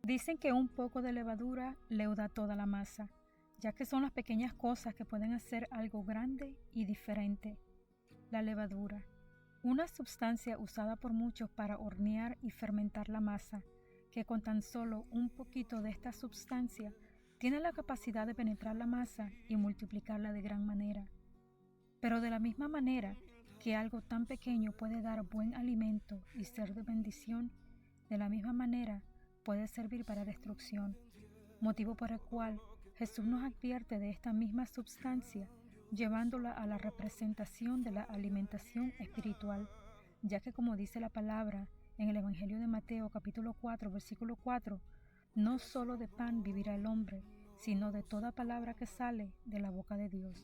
Dicen que un poco de levadura leuda toda la masa, ya que son las pequeñas cosas que pueden hacer algo grande y diferente. La levadura, una sustancia usada por muchos para hornear y fermentar la masa, que con tan solo un poquito de esta sustancia tiene la capacidad de penetrar la masa y multiplicarla de gran manera. Pero de la misma manera que algo tan pequeño puede dar buen alimento y ser de bendición, de la misma manera puede servir para destrucción, motivo por el cual Jesús nos advierte de esta misma sustancia, llevándola a la representación de la alimentación espiritual, ya que como dice la palabra en el Evangelio de Mateo capítulo 4, versículo 4, no solo de pan vivirá el hombre, sino de toda palabra que sale de la boca de Dios.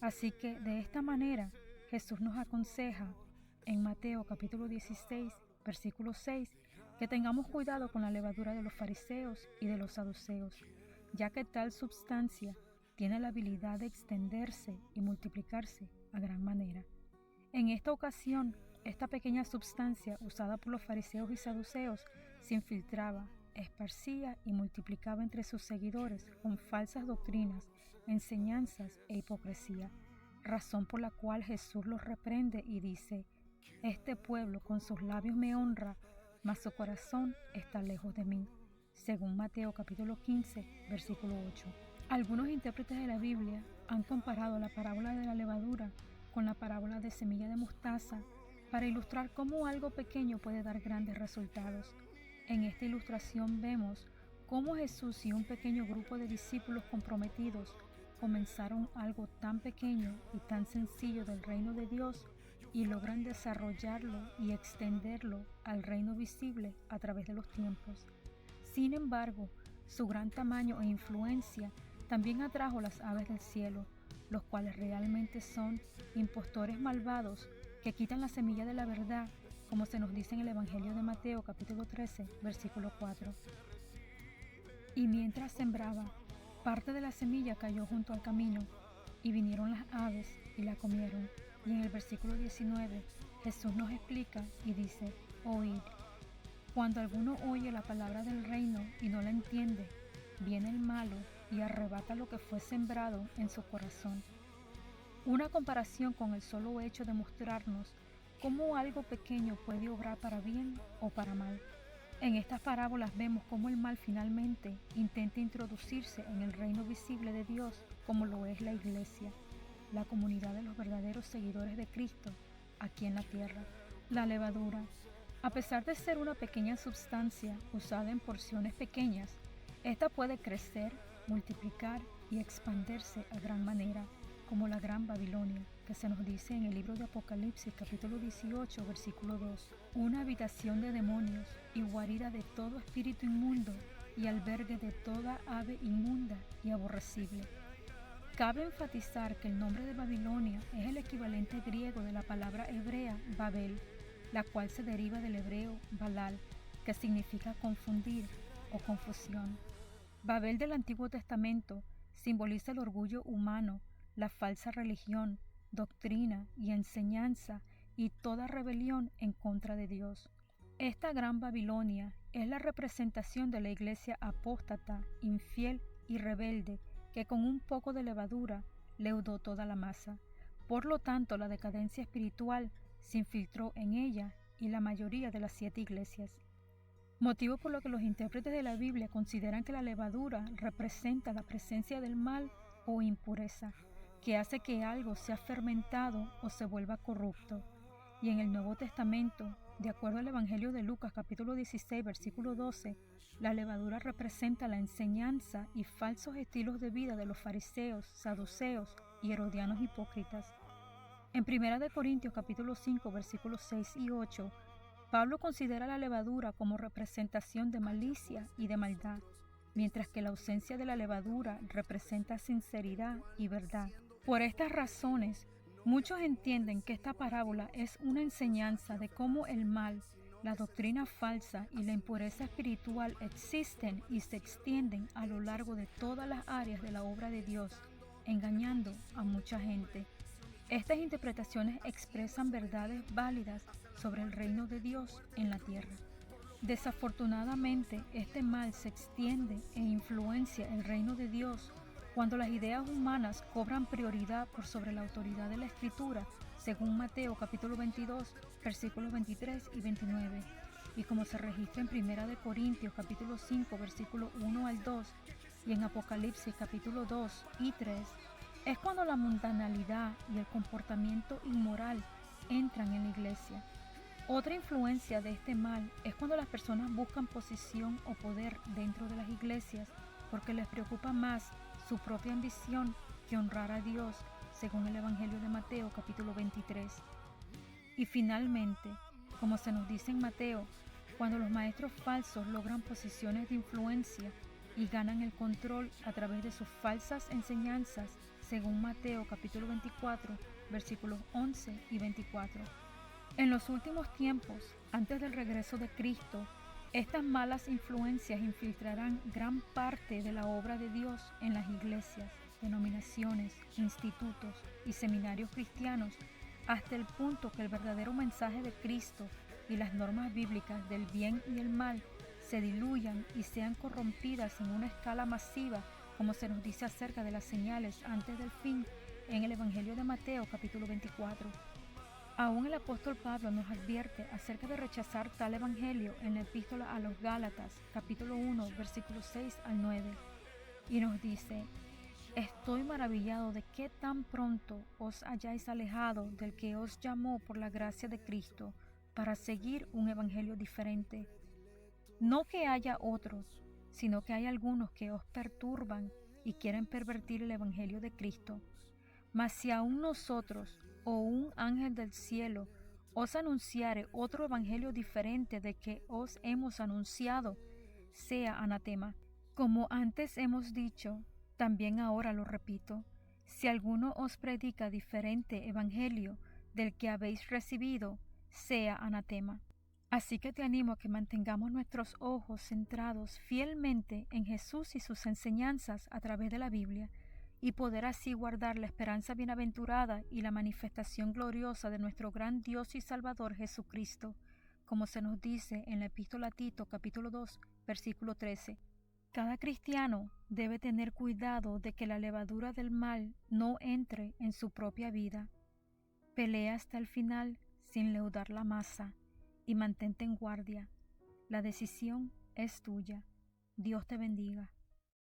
Así que de esta manera Jesús nos aconseja en Mateo capítulo 16, versículo 6, que tengamos cuidado con la levadura de los fariseos y de los saduceos, ya que tal sustancia tiene la habilidad de extenderse y multiplicarse a gran manera. En esta ocasión, esta pequeña sustancia usada por los fariseos y saduceos se infiltraba, esparcía y multiplicaba entre sus seguidores con falsas doctrinas, enseñanzas e hipocresía, razón por la cual Jesús los reprende y dice: este pueblo con sus labios me honra, mas su corazón está lejos de mí, según Mateo capítulo 15, versículo 8. Algunos intérpretes de la Biblia han comparado la parábola de la levadura con la parábola de semilla de mostaza para ilustrar cómo algo pequeño puede dar grandes resultados. En esta ilustración vemos cómo Jesús y un pequeño grupo de discípulos comprometidos comenzaron algo tan pequeño y tan sencillo del reino de Dios y logran desarrollarlo y extenderlo al reino visible a través de los tiempos. Sin embargo, su gran tamaño e influencia también atrajo las aves del cielo, los cuales realmente son impostores malvados que quitan la semilla de la verdad, como se nos dice en el Evangelio de Mateo capítulo 13, versículo 4. Y mientras sembraba, parte de la semilla cayó junto al camino, y vinieron las aves y la comieron. Y en el versículo 19, Jesús nos explica y dice: oíd. Cuando alguno oye la palabra del reino y no la entiende, viene el malo y arrebata lo que fue sembrado en su corazón. Una comparación con el solo hecho de mostrarnos cómo algo pequeño puede obrar para bien o para mal. En estas parábolas vemos cómo el mal finalmente intenta introducirse en el reino visible de Dios, como lo es la iglesia, la comunidad de los verdaderos seguidores de Cristo aquí en la tierra. La levadura, a pesar de ser una pequeña sustancia usada en porciones pequeñas, esta puede crecer, multiplicar y expandirse a gran manera, como la Gran Babilonia, que se nos dice en el libro de Apocalipsis capítulo 18, versículo 2, una habitación de demonios y guarida de todo espíritu inmundo y albergue de toda ave inmunda y aborrecible. Cabe enfatizar que el nombre de Babilonia es el equivalente griego de la palabra hebrea Babel, la cual se deriva del hebreo Balal, que significa confundir o confusión. Babel del Antiguo Testamento simboliza el orgullo humano, la falsa religión, doctrina y enseñanza y toda rebelión en contra de Dios. Esta gran Babilonia es la representación de la iglesia apóstata, infiel y rebelde que con un poco de levadura leudó toda la masa. Por lo tanto, la decadencia espiritual se infiltró en ella y la mayoría de las 7 iglesias. Motivo por lo que los intérpretes de la Biblia consideran que la levadura representa la presencia del mal o impureza, que hace que algo sea fermentado o se vuelva corrupto. Y en el Nuevo Testamento, de acuerdo al Evangelio de Lucas capítulo 16, versículo 12, la levadura representa la enseñanza y falsos estilos de vida de los fariseos, saduceos y herodianos hipócritas. En 1 Corintios capítulo 5, versículos 6 y 8, Pablo considera la levadura como representación de malicia y de maldad, mientras que la ausencia de la levadura representa sinceridad y verdad. Por estas razones, muchos entienden que esta parábola es una enseñanza de cómo el mal, la doctrina falsa y la impureza espiritual existen y se extienden a lo largo de todas las áreas de la obra de Dios, engañando a mucha gente. Estas interpretaciones expresan verdades válidas sobre el reino de Dios en la tierra. Desafortunadamente, este mal se extiende e influencia el reino de Dios cuando las ideas humanas cobran prioridad por sobre la autoridad de la Escritura, según Mateo capítulo 22, versículos 23 y 29, y como se registra en 1 Corintios capítulo 5, versículos 1 al 2, y en Apocalipsis capítulo 2 y 3, es cuando la mundanalidad y el comportamiento inmoral entran en la iglesia. Otra influencia de este mal es cuando las personas buscan posición o poder dentro de las iglesias porque les preocupa más su propia ambición que honrar a Dios, según el Evangelio de Mateo capítulo 23. Y finalmente, como se nos dice en Mateo, cuando los maestros falsos logran posiciones de influencia y ganan el control a través de sus falsas enseñanzas, según Mateo capítulo 24, versículos 11 y 24. En los últimos tiempos, antes del regreso de Cristo, estas malas influencias infiltrarán gran parte de la obra de Dios en las iglesias, denominaciones, institutos y seminarios cristianos, hasta el punto que el verdadero mensaje de Cristo y las normas bíblicas del bien y el mal se diluyan y sean corrompidas en una escala masiva, como se nos dice acerca de las señales antes del fin en el Evangelio de Mateo capítulo 24. Aún el apóstol Pablo nos advierte acerca de rechazar tal evangelio en la epístola a los Gálatas, capítulo 1, versículos 6 al 9, y nos dice: Estoy maravillado de que tan pronto os hayáis alejado del que os llamó por la gracia de Cristo para seguir un evangelio diferente. No que haya otros, sino que hay algunos que os perturban y quieren pervertir el evangelio de Cristo. Mas si aún nosotros o un ángel del cielo os anunciare otro evangelio diferente de que os hemos anunciado, sea anatema. Como antes hemos dicho, también ahora lo repito, si alguno os predica diferente evangelio del que habéis recibido, sea anatema. Así que te animo a que mantengamos nuestros ojos centrados fielmente en Jesús y sus enseñanzas a través de la Biblia, y poder así guardar la esperanza bienaventurada y la manifestación gloriosa de nuestro gran Dios y Salvador Jesucristo, como se nos dice en la epístola a Tito capítulo 2, versículo 13. Cada cristiano debe tener cuidado de que la levadura del mal no entre en su propia vida. Pelea hasta el final sin leudar la masa y mantente en guardia. La decisión es tuya. Dios te bendiga.